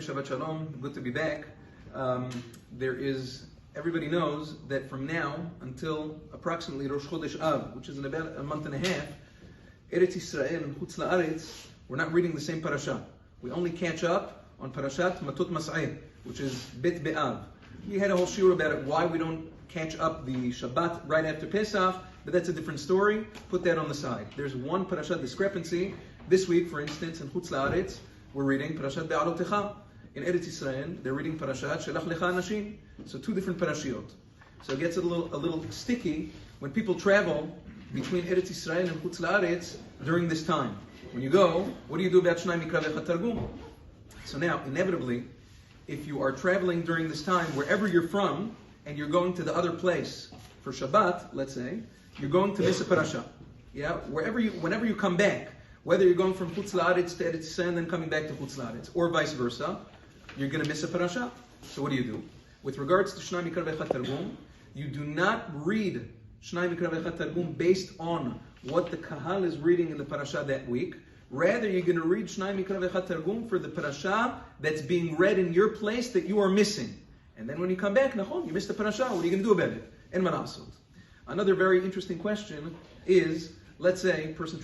Shabbat Shalom. Good to be back. Everybody knows that from now until approximately Rosh Chodesh Av, which is in about a month and a half, Eretz Yisrael and Chutz La'aretz, we're not reading the same parasha. We only catch up on Parashat Matot Mas'eh, which is Bet Be'av. We had a whole shiur about it, why we don't catch up the Shabbat right after Pesach, but that's a different story. Put that on the side. There's one parasha discrepancy. This week, for instance, in Chutz La'aretz, we're reading Parashat Be'alotecha. In Eretz Yisrael, they're reading Parashat Shelach Lecha Anashim. So two different parashiot. So it gets a little sticky when people travel between Eretz Yisrael and Chutz La'aretz during this time. When you go, what do you do about Shenaim, Mikra, Targum? So now, inevitably, if you are traveling during this time, wherever you're from, and you're going to the other place for Shabbat, let's say, you're going to miss a parasha. Yeah, whenever you come back, whether you're going from Chutz La'aretz to Eretz Yisrael and then coming back to Chutz La'aretz, or vice versa, you're going to miss a parasha. So what do? With regards to Shenaim, Mikra, Targum, you do not read Shenaim, Mikra, Targum based on what the Kahal is reading in the parasha that week. Rather, you're going to read Shenaim, Mikra, Targum for the parasha that's being read in your place that you are missing. And then when you come back, you missed the parasha. What are you going to do about it? En manasot. Another very interesting question is, let's say a person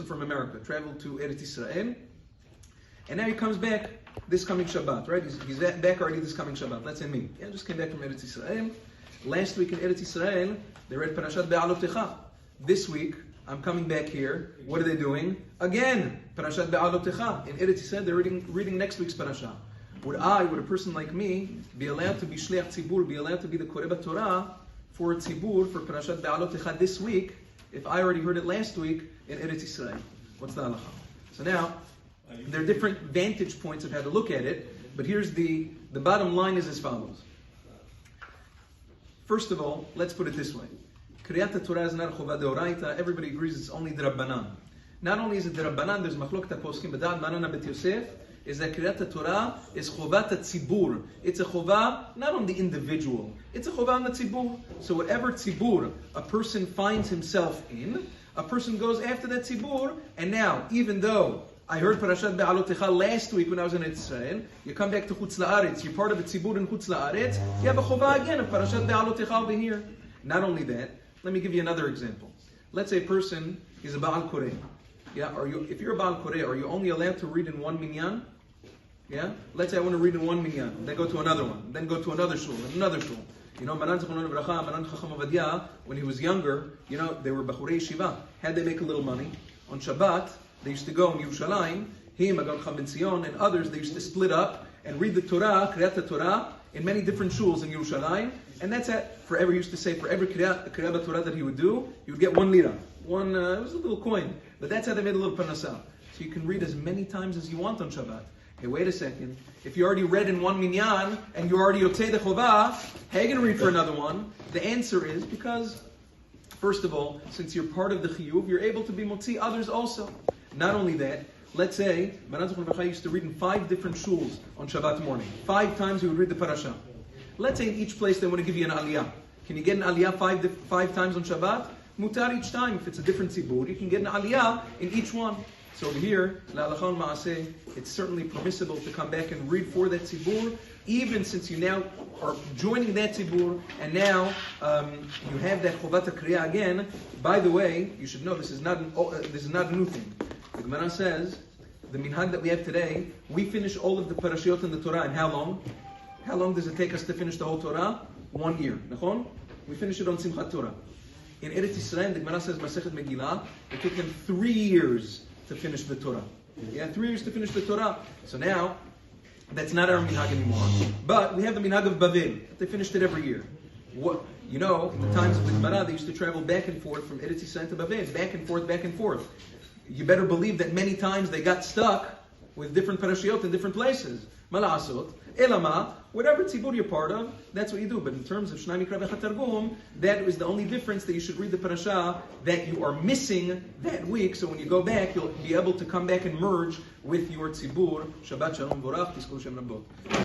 from America traveled to Eretz Yisrael, and now he comes back this coming Shabbat, right? He's back already this coming Shabbat. Let's say me. I just came back from Eretz Yisrael. Last week in Eretz Yisrael, they read Parashat Be'alotecha. This week, I'm coming back here. What are they doing? Again, Parashat Be'alotecha. In Eretz Yisrael, they're reading next week's parasha. Would a person like me, be allowed to be Shliach Tzibur, be allowed to be the Koreh Torah for Tzibur, for Parashat Be'alotecha this week, if I already heard it last week in Eretz Yisrael? What's the halacha? So now, there are different vantage points of how to look at it, but here's the bottom line is as follows. First of all, let's put it this way. Kriyat Torah is not a chova deoraita. Everybody agrees it's only d'Rabbanan. Not only is it d'Rabbanan, there's machlokta poskim, but Da'at Marana Bet Yosef is that Kriyat Torah is chovat tzibur. It's a chova not on the individual, it's a chova on the tzibur. So whatever tzibur a person finds himself in, a person goes after that tzibur, and now, even though I heard Parashat Be'alotecha last week when I was in Israel, you come back to Chutz La'aretz, you're part of the tzibur in Chutz La'aretz, you have a chova again of Parashat Be'alotecha over here. Not only that, let me give you another example. Let's say a person is a Ba'al Koreh. Yeah, if you're a Ba'al Koreh, are you only allowed to read in one minyan? Yeah? Let's say I want to read in one minyan, then go to another one, then go to another shul, and another shul. You know, Maran Zechrono Livracha, Maran Chacham Avadia, when he was younger, they were Bachurei Yeshiva. How'd they make a little money? On Shabbat, they used to go in Yerushalayim, him, Agon Cham Ben Zion, and others, they used to split up and read the Torah, Kriyat Torah, in many different shuls in Yerushalayim, and that's it. For every Kriyat Torah that he would do, he would get 1 lira. It was a little coin, but that's how they made a little parnasah. So you can read as many times as you want on Shabbat. Hey, wait a second. If you already read in one minyan, and you already yotzei the chovah, how are you going to read for another one? The answer is because, first of all, since you're part of the chiyuv, you're able to be motzi others also. Not only that, let's say, Maran Zechrono Livracha used to read in 5 different shuls on Shabbat morning. 5 times he would read the parasha. Let's say in each place they want to give you an aliyah. Can you get an aliyah 5 times on Shabbat? Mutar each time. If it's a different tzibur, you can get an aliyah in each one. So over here, la'alacha ma'aseh, it's certainly permissible to come back and read for that tzibur, even since you now are joining that tzibur, and now you have that chovat kriya again. By the way, you should know this is not a new thing. The Gemara says the minhag that we have today, we finish all of the parashiot in the Torah in how long? How long does it take us to finish the whole Torah? 1 year. Nachon? We finish it on Simchat Torah. In Eretz Yisrael, the Gemara says Masechet Megillah, it took them 3 years to finish the Torah. Yeah, 3 years to finish the Torah. So now, that's not our minhag anymore. But we have the minhag of Bavel. They finished it every year. In the times of the Gemara, they used to travel back and forth from Eretz Yisrael to Bavel, back and forth, back and forth. You better believe that many times they got stuck with different parashiot in different places. Malasot, Elama, whatever tzibur you're part of, that's what you do. But in terms of Shenaim, Mikra, Targum, that is the only difference, that you should read the parasha that you are missing that week. So when you go back, you'll be able to come back and merge with your tzibur. Shabbat Shalom Vorach, Tizkor Shem Rabbot.